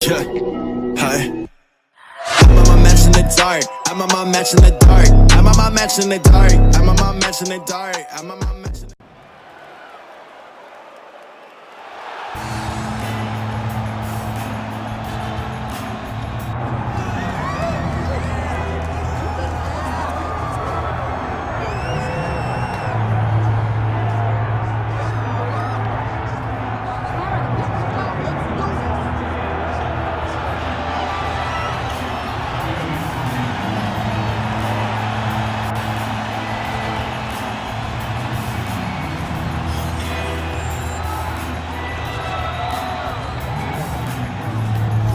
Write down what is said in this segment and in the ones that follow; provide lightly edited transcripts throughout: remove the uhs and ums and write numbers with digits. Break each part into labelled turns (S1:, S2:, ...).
S1: Yeah, hi. I'm on my match in the dark. I'm on my match in the dark. I'm on my match in the dark. I'm on my match in the dark. I'm on my match in the dark.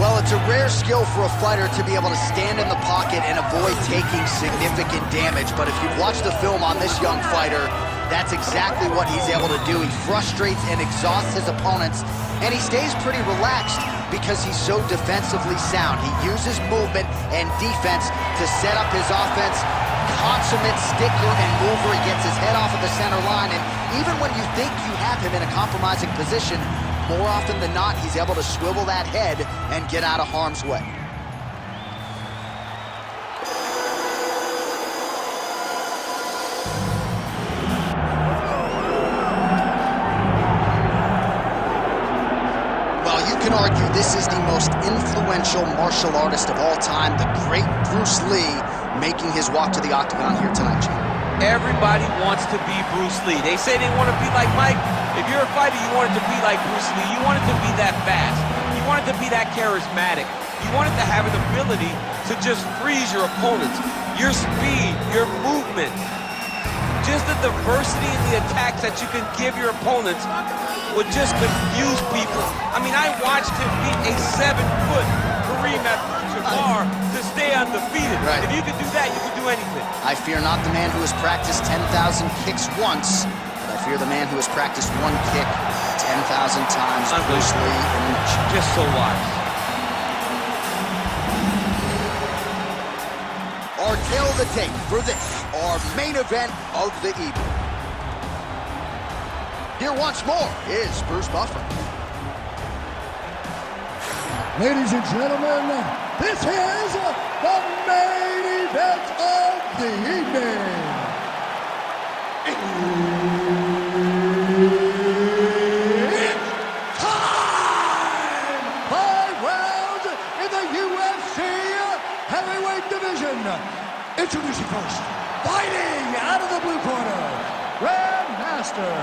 S2: Well, it's a rare skill for a fighter to be able to stand in the pocket and avoid taking significant damage. But if you've watched the film on this young fighter, that's exactly what he's able to do. He frustrates and exhausts his opponents, and he stays pretty relaxed because he's so defensively sound. He uses movement and defense to set up his offense. Consummate sticker and mover. He gets his head off of the center line, and even when you think you have him in a compromising position, more often than not, he's able to swivel that head and get out of harm's way. Well, you can argue this is the most influential martial artist of all time, the great Brucelee, making his walk to the octagon here tonight, Jim.
S3: Everybody wants to be Brucelee. They say they want to be like Mike. If you're a fighter, you want it to be like Brucelee. You want it to be that fast. You want it to be that charismatic. You want it to have an ability to just freeze your opponents. Your speed, your movement, just the diversity in the attacks that you can give your opponents would just confuse people. I mean, I watched him beat a 7-foot Kareem Abdul-Jabbar to stay undefeated.
S2: Right.
S3: If you could do that, you could do anything.
S2: I fear not the man who has practiced 10,000 kicks once, but I fear the man who has practiced one kick 10,000 times. Bruce Lee in a nutshell.
S3: Just so wise.
S2: Our tale of the tape for this, our main event of the evening. Here once more is Bruce Buffer.
S4: Ladies and gentlemen, this is the main event of the evening. It's time! 5 rounds in the UFC heavyweight division. Introducing first, fighting out of the blue corner, Grandmaster.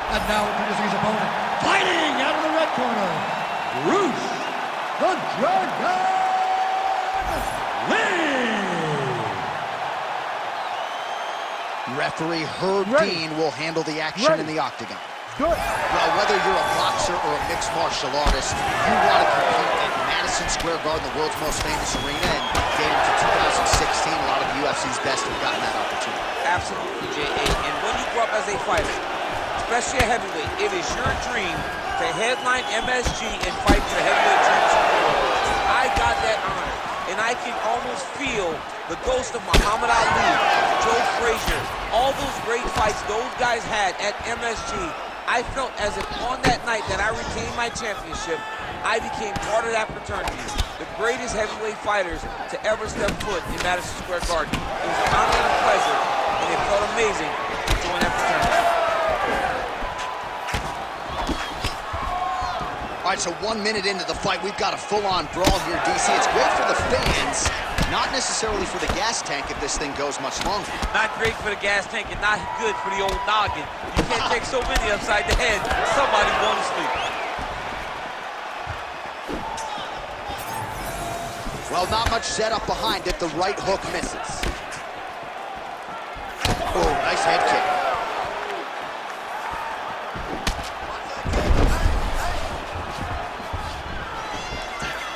S4: And now introducing his opponent, fighting out of the red corner, Bruce the Dragon Lee.
S2: Referee Herb Dean will handle the action in the octagon.
S4: Good.
S2: Well, whether you're a boxer or a mixed martial artist, you want to compete at Madison Square Garden, the world's most famous arena, and dating to 2016, a lot of UFC's best have gotten that opportunity.
S3: Absolutely, J.A. And when you grow up as a fighter, especially a heavyweight, it is your dream to headline MSG and fight for the heavyweight championship. I got that honor, and I can almost feel the ghost of Muhammad Ali, Joe Frazier, all those great fights those guys had at MSG. I felt as if on that night that I retained my championship, I became part of that fraternity. The greatest heavyweight fighters to ever step foot in Madison Square Garden. It was an honor and a pleasure, and it felt amazing to join that fraternity.
S2: All right, so 1 minute into the fight, we've got a full-on brawl here, DC. It's great for the fans, not necessarily for the gas tank if this thing goes much longer.
S3: Not great for the gas tank and not good for the old noggin. You can't take so many upside the head, somebody going to sleep.
S2: Well, not much setup behind it. The right hook misses. Oh, nice head kick.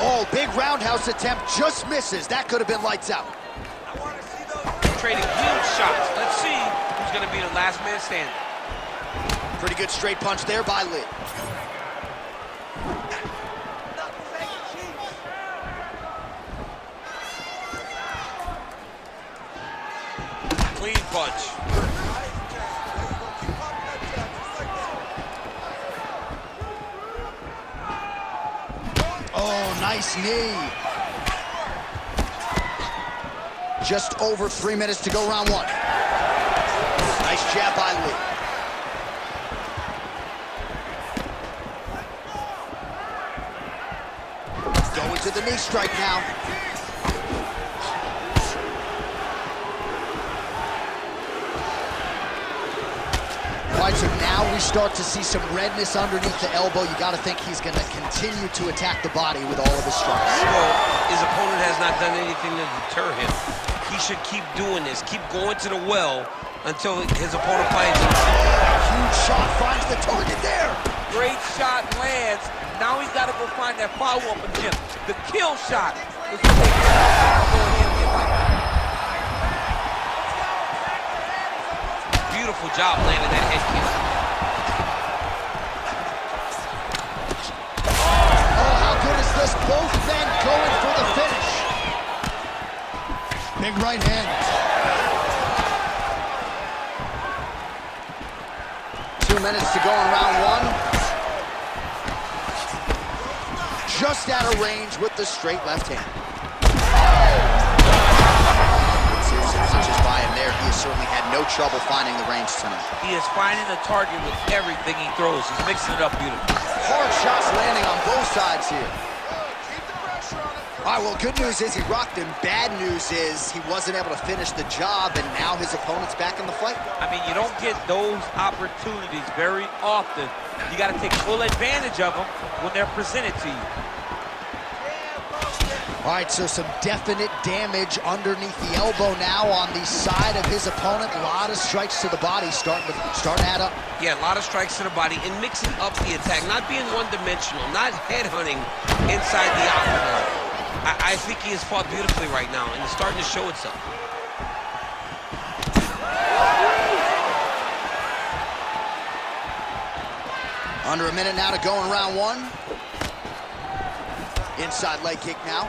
S2: Oh, big roundhouse attempt, just misses. That could have been lights out.
S3: I want to see those trading huge shots. Let's see who's going to be the last man standing.
S2: Pretty good straight punch there by Lee.
S3: Clean punch.
S2: Oh, nice knee. Just over 3 minutes to go, round one. Nice jab by Lee. Going to the knee strike now. All right, so now we start to see some redness underneath the elbow. You got to think he's going to continue to attack the body with all of his strikes.
S3: Well, his opponent has not done anything to deter him. He should keep doing this, keep going to the well until his opponent finds him.
S2: Huge shot finds the target there.
S3: Great shot lands. Now he's got to go find that follow-up again. The kill shot is what they going in like. Beautiful job landing that head kick.
S2: Oh, how good is this? Both men going for the finish. Big right hand. 2 minutes to go in round one. Just out of range with the straight left hand. Seriously punches by him there. He has certainly had no trouble finding the range tonight.
S3: He is finding the target with everything he throws. He's mixing it up beautifully.
S2: Hard shots landing on both sides here. All right, well, good news is he rocked him. Bad news is he wasn't able to finish the job, and now his opponent's back in the fight.
S3: I mean, you don't get those opportunities very often. You got to take full advantage of them when they're presented to you.
S2: All right, so some definite damage underneath the elbow now on the side of his opponent. A lot of strikes to the body starting to add up.
S3: Yeah, a lot of strikes to the body and mixing up the attack, not being one-dimensional, not headhunting inside the octagon. I think he has fought beautifully right now, and it's starting to show itself.
S2: Under a minute now to go in round one. Inside leg kick now.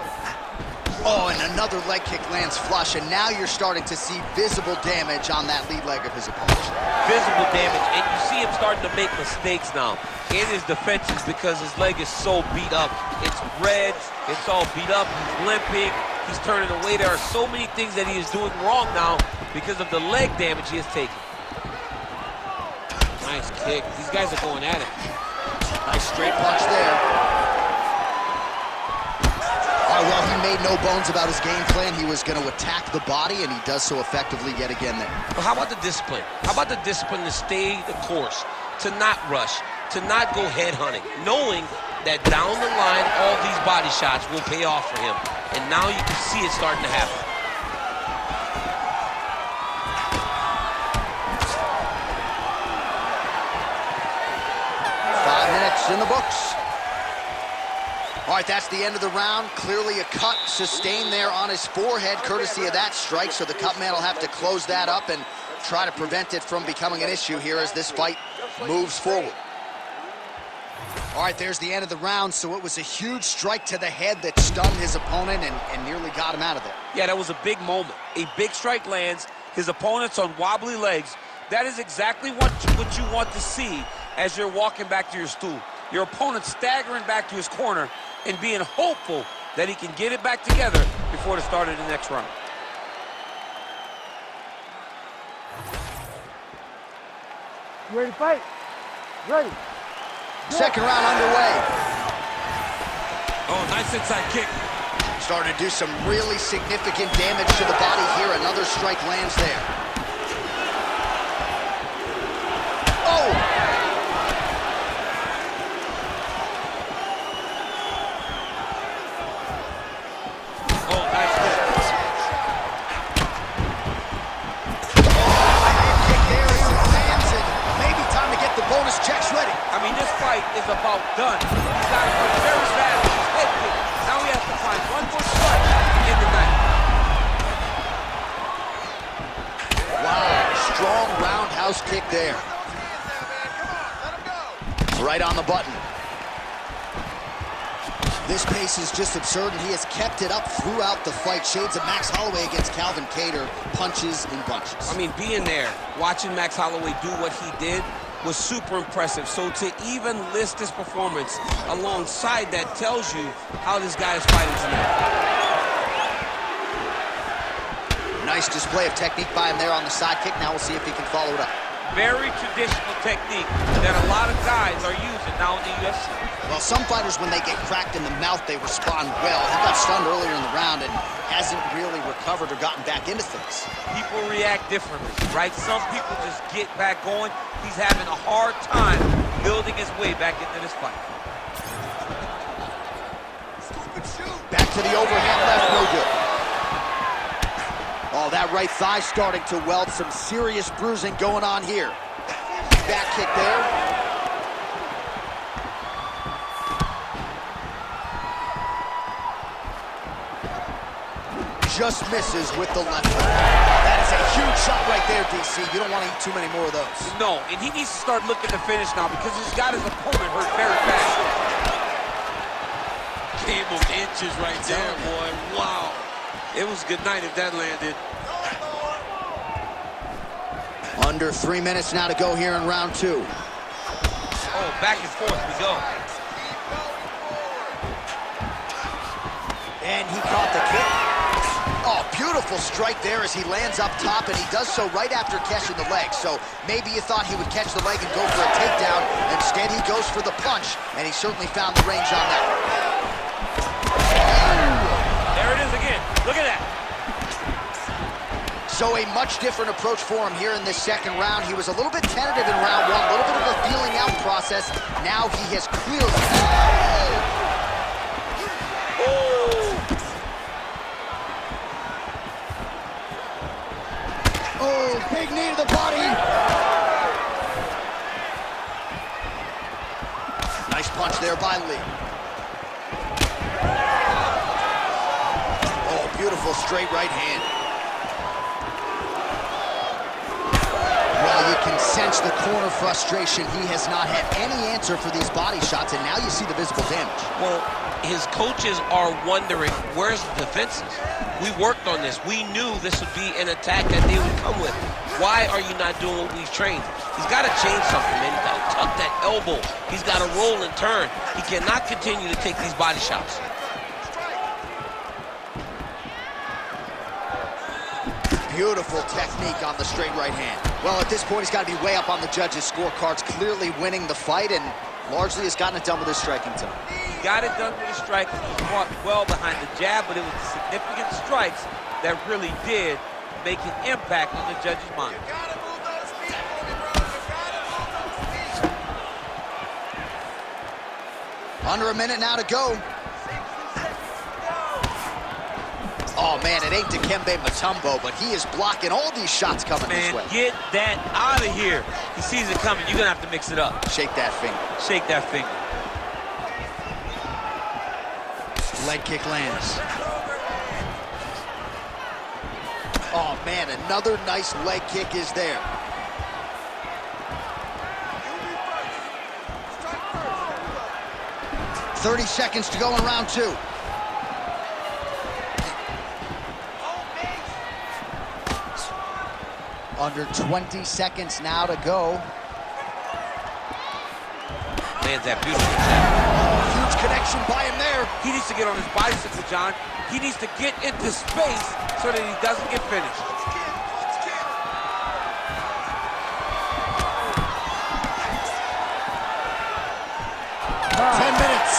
S2: Oh, and another leg kick lands flush, and now you're starting to see visible damage on that lead leg of his opponent. Visible
S3: damage, and you see him starting to make mistakes now in his defenses because his leg is so beat up. It's red, it's all beat up, he's limping, he's turning away. There are so many things that he is doing wrong now because of the leg damage he has taken. Nice kick. These guys are going at it.
S2: Nice straight punch there. Well, he made no bones about his game plan. He was going to attack the body, and he does so effectively yet again there.
S3: Well, how about the discipline? How about the discipline to stay the course, to not rush, to not go head hunting, knowing that down the line, all these body shots will pay off for him. And now you can see it starting to happen.
S2: In the books. All right, that's the end of the round. Clearly a cut sustained there on his forehead, courtesy of that strike, so the cut man will have to close that up and try to prevent it from becoming an issue here as this fight moves forward. All right, there's the end of the round, so it was a huge strike to the head that stunned his opponent and nearly got him out of there.
S3: Yeah, that was a big moment. A big strike lands, his opponent's on wobbly legs. That is exactly what you want to see as you're walking back to your stool. Your opponent staggering back to his corner and being hopeful that he can get it back together before the start of the next round.
S5: You ready to fight? Ready.
S2: Second round underway.
S3: Oh, nice inside kick.
S2: Starting to do some really significant damage to the body here. Another strike lands there. Oh!
S3: Is about done. He's got to put very fast with his head kick. Now he has to find one more strike in the night.
S2: Wow, strong roundhouse kick there. Right on the button. This pace is just absurd, and he has kept it up throughout the fight. Shades of Max Holloway against Calvin Kattar, punches in bunches.
S3: I mean, being there, watching Max Holloway do what he did, was super impressive. So to even list this performance alongside that tells you how this guy is fighting tonight.
S2: Nice display of technique by him there on the side kick. Now we'll see if he can follow it up.
S3: Very traditional technique that a lot of guys are using now in the UFC.
S2: Well, some fighters, when they get cracked in the mouth, they respond well. He got stunned earlier in the round and hasn't really recovered or gotten back into things.
S3: People react differently, right? Some people just get back going. He's having a hard time building his way back into this fight.
S2: Back to the overhand left, no good. Oh, that right thigh starting to weld. Some serious bruising going on here. Back kick there. Just misses with the left hook. That is a huge shot right there, DC. You don't want to eat too many more of those.
S3: No, and he needs to start looking to finish now because he's got his opponent hurt very bad. Came of inches right there, boy. Wow. It was good night if that landed.
S2: Under 3 minutes now to go here in round 2.
S3: Oh, back and forth we go.
S2: And he caught the kick. Oh, beautiful strike there as he lands up top, and he does so right after catching the leg. So maybe you thought he would catch the leg and go for a takedown. Instead, he goes for the punch, and he certainly found the range on that.
S3: There it is again. Look at that.
S2: So a much different approach for him here in this second round. He was a little bit tentative in round 1, a little bit of a feeling out process. Now he has clearly... Oh, big knee to the body. Nice punch there by Lee. Oh, beautiful straight right hand. Well, you can sense the corner frustration. He has not had any answer for these body shots, and now you see the visible damage.
S3: Well, his coaches are wondering, where's the defenses? We worked on this. We knew this would be an attack that they would come with. Why are you not doing what we've trained? He's got to change something, man. He's got to tuck that elbow. He's got to roll and turn. He cannot continue to take these body shots.
S2: Beautiful technique on the straight right hand. Well, at this point, he's got to be way up on the judges' scorecards, clearly winning the fight, and largely has gotten it done with his striking time.
S3: He got it done with his striking. He fought well behind the jab, but it was the significant strikes that really did make an impact on the judges' mind.
S2: Under a minute now to go. Oh, man, it ain't Dikembe Mutombo, but he is blocking all these shots coming this way.
S3: Get that out of here. He sees it coming. You're going to have to mix it up.
S2: Shake that finger.
S3: Shake that finger.
S2: Leg kick lands. Oh, man, another nice leg kick is there. "30 seconds to go in round 2. Under 20 seconds now to go.
S3: Lands that beautiful jab.
S2: Huge connection by him there.
S3: He needs to get on his bicycle, John. He needs to get into space so that he doesn't get finished.
S2: Wow. 10 minutes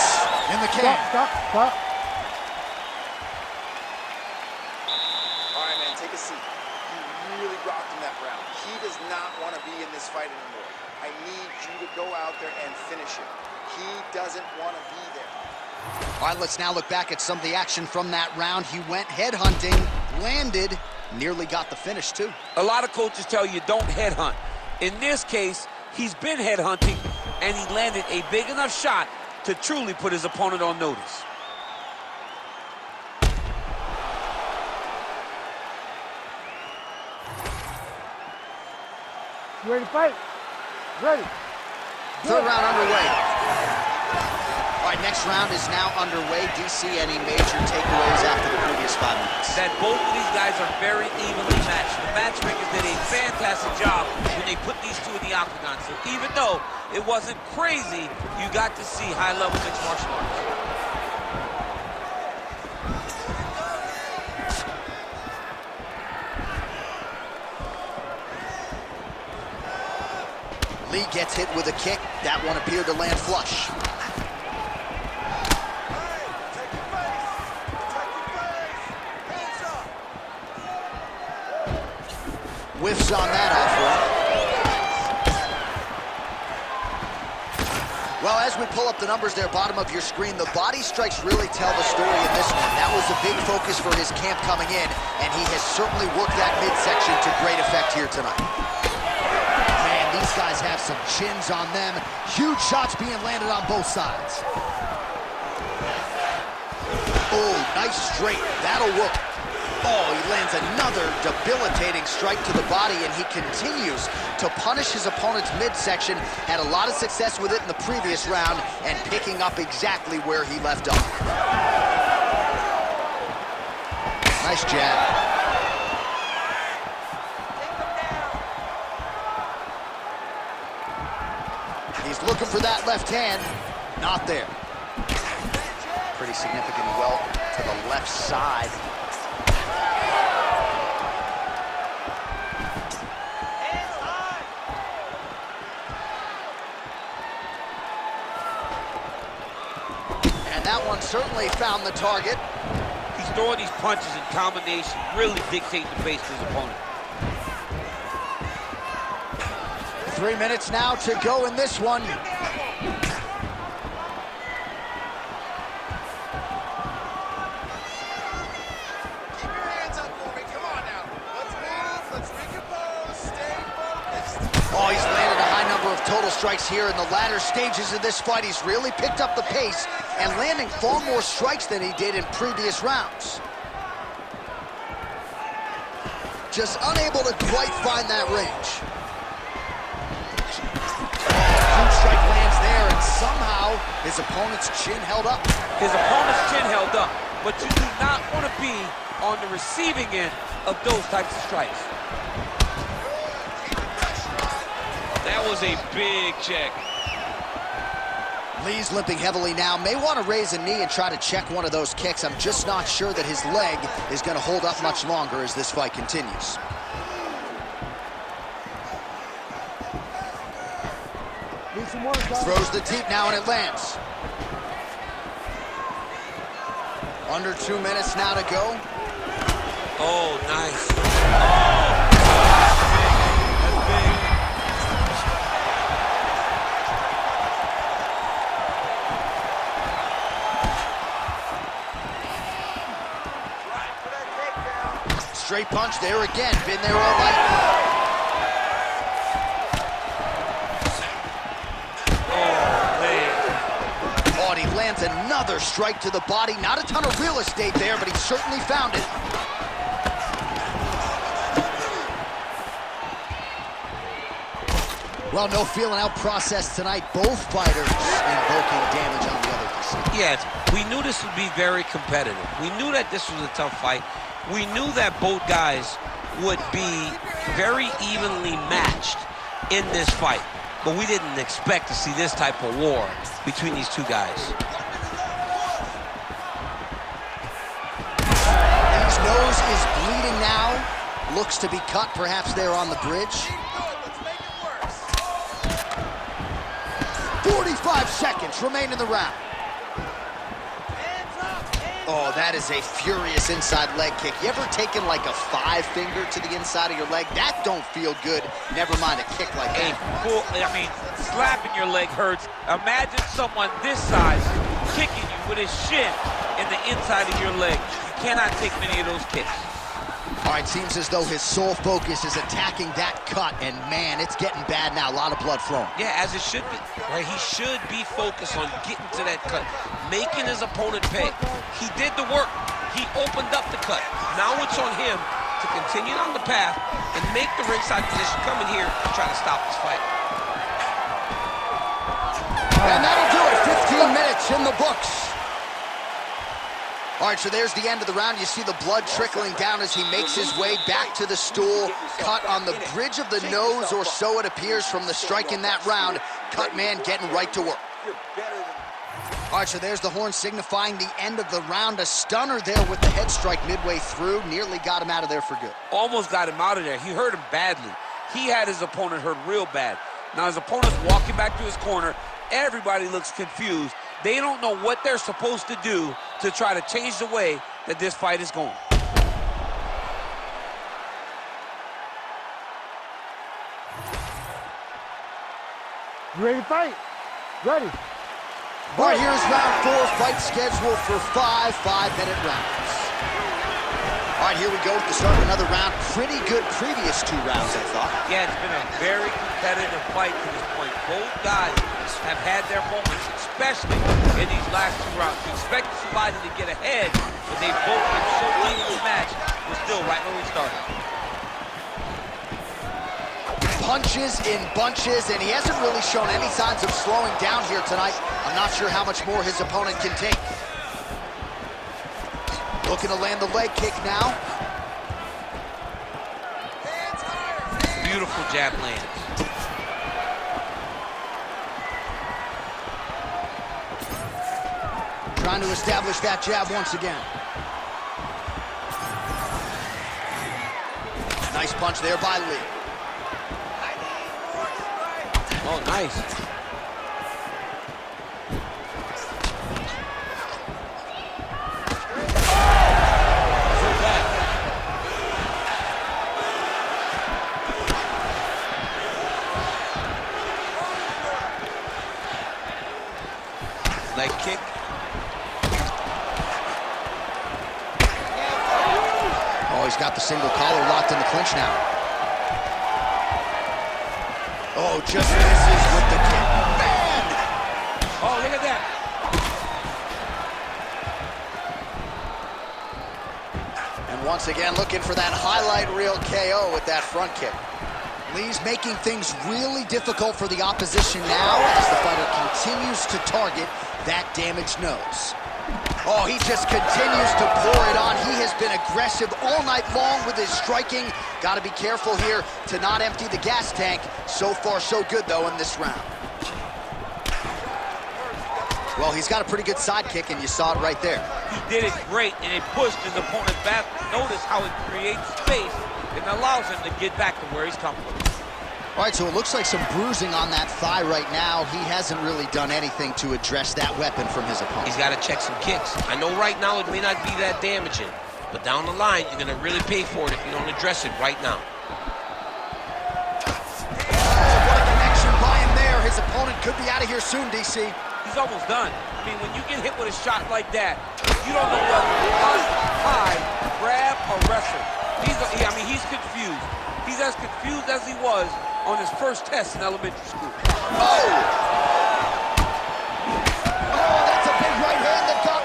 S2: in the can.
S5: Stop.
S6: All right, man, take a seat. You really rocked him that round. He does not want to be in this fight anymore. I need you to go out there and finish him. He doesn't want to be there.
S2: All right, let's now look back at some of the action from that round. He went headhunting, landed, nearly got the finish, too.
S3: A lot of coaches tell you don't headhunt. In this case, he's been headhunting, and he landed a big enough shot to truly put his opponent on notice.
S5: You ready to fight? Ready.
S2: Third round underway. All right, next round is now underway. Do you see any major takeaways after the previous 5 minutes?
S3: That both of these guys are very evenly matched. The matchmakers did a fantastic job when they put these two in the octagon. So even though it wasn't crazy, you got to see high-level mixed martial arts.
S2: Lee gets hit with a kick. That one appeared to land flush. Whiffs on that offload. Well, as we pull up the numbers there, bottom of your screen, the body strikes really tell the story in this one. That was a big focus for his camp coming in, and he has certainly worked that midsection to great effect here tonight. Man, these guys have some chins on them. Huge shots being landed on both sides. Oh, nice straight. That'll work. Oh, he lands another debilitating strike to the body, and he continues to punish his opponent's midsection. Had a lot of success with it in the previous round and picking up exactly where he left off. Nice jab. He's looking for that left hand. Not there. Pretty significant welt to the left side. That one certainly found the target.
S3: He's throwing these punches in combination, really dictate the pace to his opponent.
S2: 3 minutes now to go in this one.
S6: Keep your hands up for me. Come on now. Let's move. Let's recompose. Stay focused.
S2: Oh, he's landed a high number of total strikes here in the latter stages of this fight. He's really picked up the pace and landing far more strikes than he did in previous rounds. Just unable to quite find that range. Huge strike lands there, and somehow his opponent's chin held up.
S3: His opponent's chin held up, but you do not want to be on the receiving end of those types of strikes. That was a big check.
S2: Lee's limping heavily now, may want to raise a knee and try to check one of those kicks. I'm just not sure that his leg is going to hold up much longer as this fight continues.
S5: Need some more, guys.
S2: Throws the deep now and it lands. Under 2 minutes now to go.
S3: Oh, nice. Oh! That's big.
S2: Straight punch there again. Been there all night. Oh, and he lands another strike to the body. Not a ton of real estate there, but he certainly found it. Well, no feeling out process tonight. Both fighters invoking damage on the other.
S3: Yes, we knew this would be very competitive. We knew that this was a tough fight. We knew that both guys would be very evenly matched in this fight, but we didn't expect to see this type of war between these two guys.
S2: His nose is bleeding now. Looks to be cut, perhaps there on the bridge. 45 seconds remain in the round. Oh, that is a furious inside leg kick. You ever taken like a 5-finger to the inside of your leg? That don't feel good. Never mind a kick like that.
S3: Slapping your leg hurts. Imagine someone this size kicking you with his shin in the inside of your leg. You cannot take many of those kicks.
S2: All right, seems as though his sole focus is attacking that cut, and man, it's getting bad now. A lot of blood flowing.
S3: Yeah, as it should be, right? He should be focused on getting to that cut, making his opponent pay. He did the work. He opened up the cut. Now it's on him to continue on the path and make the ringside position, come in here and try to stop this fight.
S2: And that'll do it 15 minutes in the books. All right, so there's the end of the round. You see the blood trickling down as he makes his way back to the stool. Cut on the bridge of the nose, or so it appears from the strike in that round. Cut man getting right to work. All right, so there's the horn signifying the end of the round. A stunner there with the head strike midway through. Nearly got him out of there for good.
S3: Almost got him out of there. He hurt him badly. He had his opponent hurt real bad. Now his opponent's walking back to his corner. Everybody looks confused. They don't know what they're supposed to do to try to change the way that this fight is going.
S5: You ready to fight? Ready.
S2: All right, here's round 4, fight scheduled for 5 5-minute rounds. All right, here we go at the start of another round. Pretty good previous 2 rounds, I thought.
S3: Yeah, it's been a very competitive fight to this point. Both guys have had their moments, especially in these last 2 rounds. You expect somebody to get ahead, but they've both been so evenly matched. We're still right where we started.
S2: Punches in bunches, and he hasn't really shown any signs of slowing down here tonight. I'm not sure how much more his opponent can take. Looking to land the leg kick now.
S3: Beautiful jab lands.
S2: Trying to establish that jab once again. Nice punch there by Lee.
S3: Oh, nice. Leg kick.
S2: Oh, he's got the single collar locked in the clinch now. Oh, just misses with the kick. Man!
S3: Oh, look at that.
S2: And once again, looking for that highlight reel KO with that front kick. Lee's making things really difficult for the opposition now as the fighter continues to target that damaged nose. Oh, he just continues to pour it on. He has been aggressive all night long with his striking. Got to be careful here to not empty the gas tank. So far, so good, though, in this round. Well, he's got a pretty good sidekick, and you saw it right there.
S3: He did it great, and it pushed his opponent back. Notice how it creates space and allows him to get back to where he's coming from.
S2: All right, so it looks like some bruising on that thigh right now. He hasn't really done anything to address that weapon from his opponent.
S3: He's got to check some kicks. I know right now it may not be that damaging, but down the line, you're going to really pay for it if you don't address it right now.
S2: What a connection by him there. His opponent could be out of here soon, DC.
S3: He's almost done. I mean, when you get hit with a shot like that, you don't know whether to punch, hide, grab, or wrestle. He's confused. He's as confused as he was on his first test in elementary school.
S2: Oh! Oh, that's a big right hand that got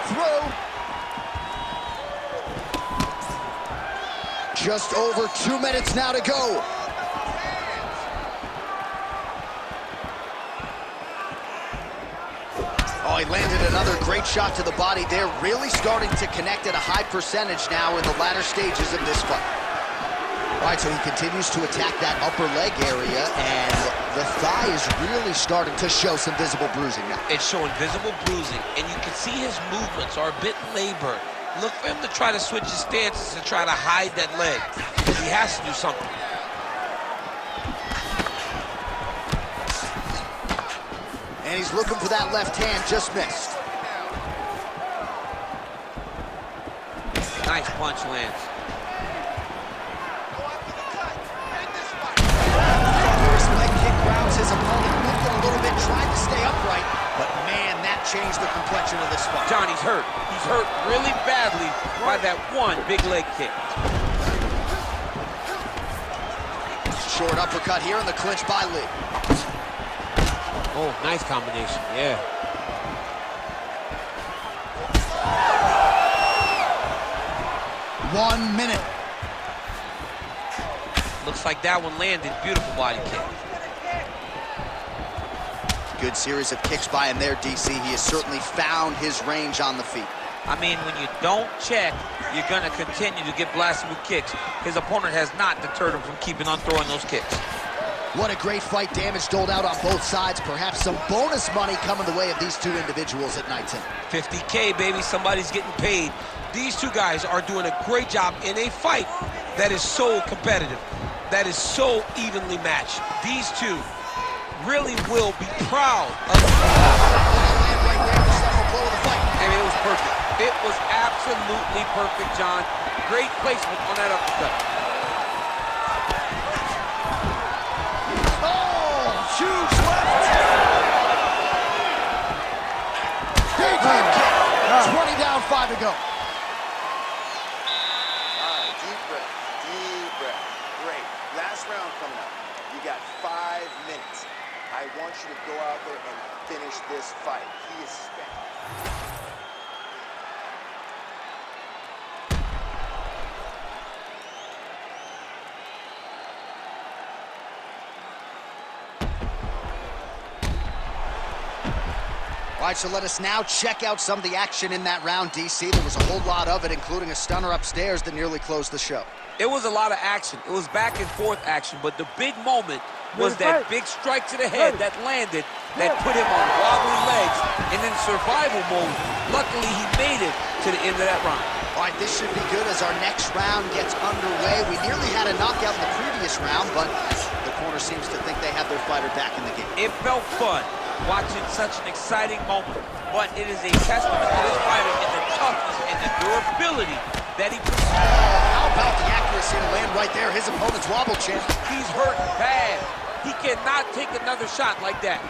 S2: through. Just over 2 minutes now to go. Oh, he landed another great shot to the body there. Really starting to connect at a high percentage now in the latter stages of this fight. All right, so he continues to attack that upper leg area, and the thigh is really starting to show some visible bruising now.
S3: It's showing visible bruising, and you can see his movements are a bit labored. Look for him to try to switch his stances and try to hide that leg, because he has to do something.
S2: And he's looking for that left hand, just missed.
S3: Nice punch lands.
S2: First leg kick grounds his opponent, moved it a little bit, tried to stay upright, but man, that changed the complexion of this fight.
S3: Johnny's hurt. He's hurt really badly by that one big leg kick.
S2: Short uppercut here in the clinch by Lee.
S3: Oh, nice combination, yeah.
S2: One minute.
S3: Looks like that one landed. Beautiful body kick.
S2: Good series of kicks by him there, DC. He has certainly found his range on the feet.
S3: I mean, when you don't check, you're going to continue to get blasted with kicks. His opponent has not deterred him from keeping on throwing those kicks.
S2: What a great fight. Damage doled out on both sides. Perhaps some bonus money coming the way of these two individuals at night tonight.
S3: 50K, baby. Somebody's getting paid. These two guys are doing a great job in a fight that is so competitive, that is so evenly matched. These two really will be proud of the I mean, it was perfect. It was absolutely perfect, John. Great placement on that uppercut.
S2: Oh, huge left. Big head kick. 20 down, 5 to go.
S6: All right, deep breath, deep breath. Great. Last round coming up. You got 5 minutes. I want you to go out there and finish this fight. He is spent.
S2: All right, so let us now check out some of the action in that round, DC. There was a whole lot of it, including a stunner upstairs that nearly closed the show.
S3: It was a lot of action. It was back and forth action, but the big moment was that big strike to the head that landed, that put him on wobbly legs, and in survival mode, luckily he made it to the end of that round.
S2: All right, this should be good as our next round gets underway. We nearly had a knockout in the previous round, but the corner seems to think they have their fighter back in the game.
S3: It felt fun watching such an exciting moment, but it is a testament to this fighter in the toughness and the durability that he pursues.
S2: How about the accuracy to land right there? His opponent's wobble champ.
S3: He's hurt bad. He cannot take another shot like that.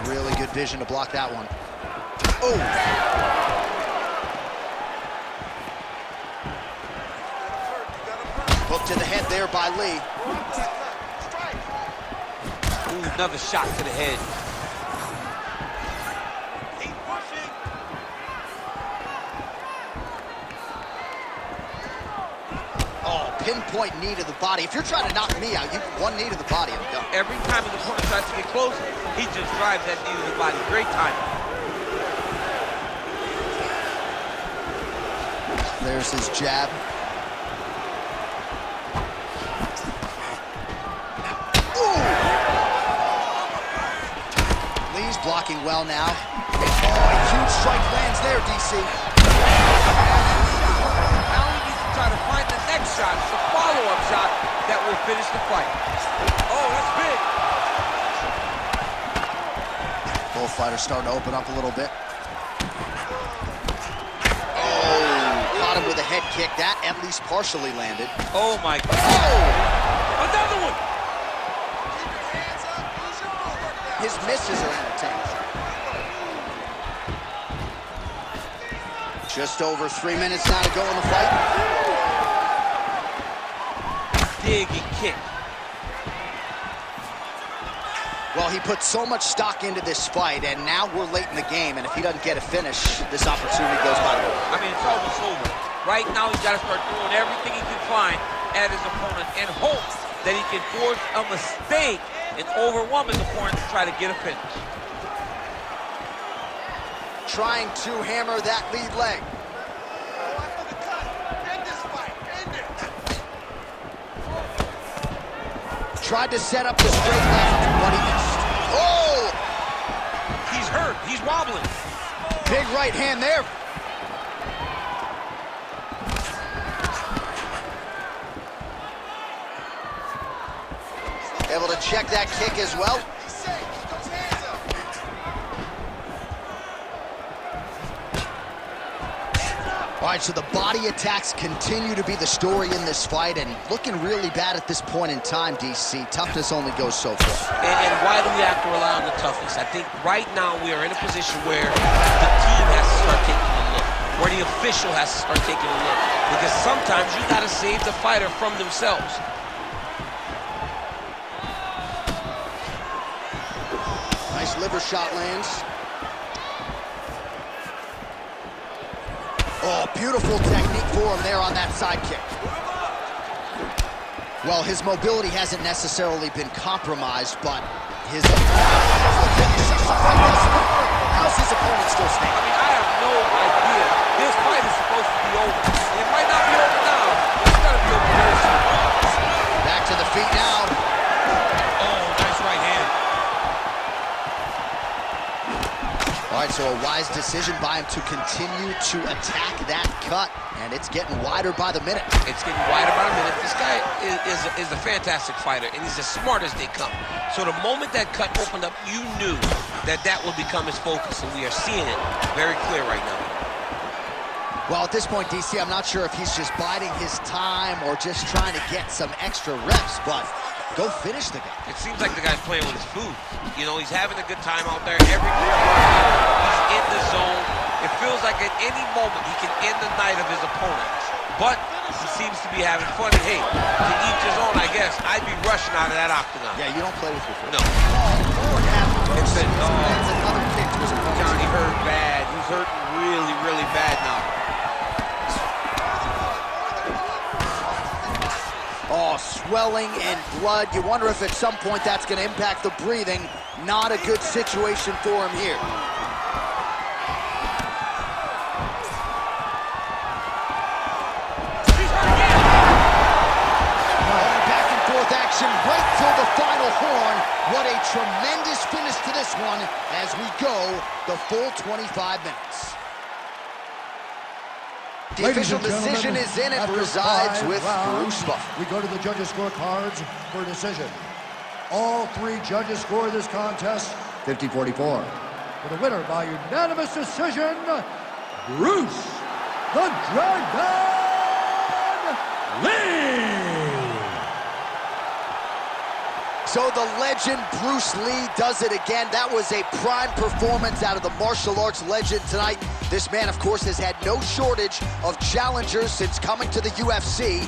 S2: Really good vision to block that one. Oh! Hook to the head there by Lee.
S3: Ooh, another shot to the head.
S2: Oh, pinpoint knee to the body. If you're trying to knock me out, you one knee to the body, I'm done.
S3: Every time his opponent tries to get close, he just drives that knee to the body. Great timing.
S2: There's his jab. Lee's blocking well now. Oh, a huge strike lands there, DC.
S3: Now he needs to try to find the next shot, the follow-up shot that will finish the fight. Oh, that's big.
S2: Both fighters starting to open up a little bit. Oh, caught him with a head kick. That at least partially landed.
S3: Oh, my God.
S2: Oh!
S3: Another one.
S2: His misses are entertaining. Just over 3 minutes now to go in the fight.
S3: Dig and kick.
S2: Well, he put so much stock into this fight, and now we're late in the game, and if he doesn't get a finish, this opportunity goes by the way.
S3: I mean, it's almost over. Right now, he's got to start throwing everything he can find at his opponent and hope that he can force a mistake and overwhelm his opponent to try to get a finish.
S2: Trying to hammer that lead leg. Tried to set up the straight left, but he missed. Oh!
S3: He's hurt. He's wobbling.
S2: Big right hand there. Able to check that kick as well. All right, so the body attacks continue to be the story in this fight, and looking really bad at this point in time, DC. Toughness only goes so far.
S3: And why do we have to rely on the toughness? I think right now we are in a position where the team has to start taking a look, where the official has to start taking a look, because sometimes you got to save the fighter from themselves.
S2: Nice liver shot lands. Oh, beautiful technique for him there on that side kick. Well, his mobility hasn't necessarily been compromised, but his... How's his opponent still standing?
S3: I mean, I have no idea. This fight is supposed to be over. And it might not be over now, but it's got to be over very soon.
S2: Back to the feet now.
S3: Oh, nice right hand.
S2: All right, so a wise decision by him to continue to attack that cut, and it's getting wider by the minute.
S3: It's getting wider by the minute. This guy is a fantastic fighter, and he's as smart as they come. So the moment that cut opened up, you knew that that would become his focus, and we are seeing it very clear right now.
S2: Well, at this point, DC, I'm not sure if he's just biding his time or just trying to get some extra reps, but go finish the guy.
S3: It seems like the guy's playing with his food. You know, he's having a good time out there. Every move he's in the zone. It feels like at any moment he can end the night of his opponent. But he seems to be having fun. And hey, to each his own, I guess. I'd be rushing out of that octagon.
S2: Yeah, you don't play with your foot.
S3: No. It's
S2: another kick to his opponent.
S3: Johnny hurt bad. He's hurting really, really bad now.
S2: Oh, swelling and blood. You wonder if at some point that's going to impact the breathing. Not a good situation for him here. Back and forth action right till the final horn. What a tremendous finish to this one as we go the full 25 minutes. The official decision is in. It resides with Brucelee.
S4: We go to the judges' scorecards for a decision. All three judges score this contest 50-44. For the winner by unanimous decision, Bruce the Dragon Lee.
S2: So the legend Bruce Lee does it again. That was a prime performance out of the martial arts legend tonight. This man, of course, has had no shortage of challengers since coming to the UFC.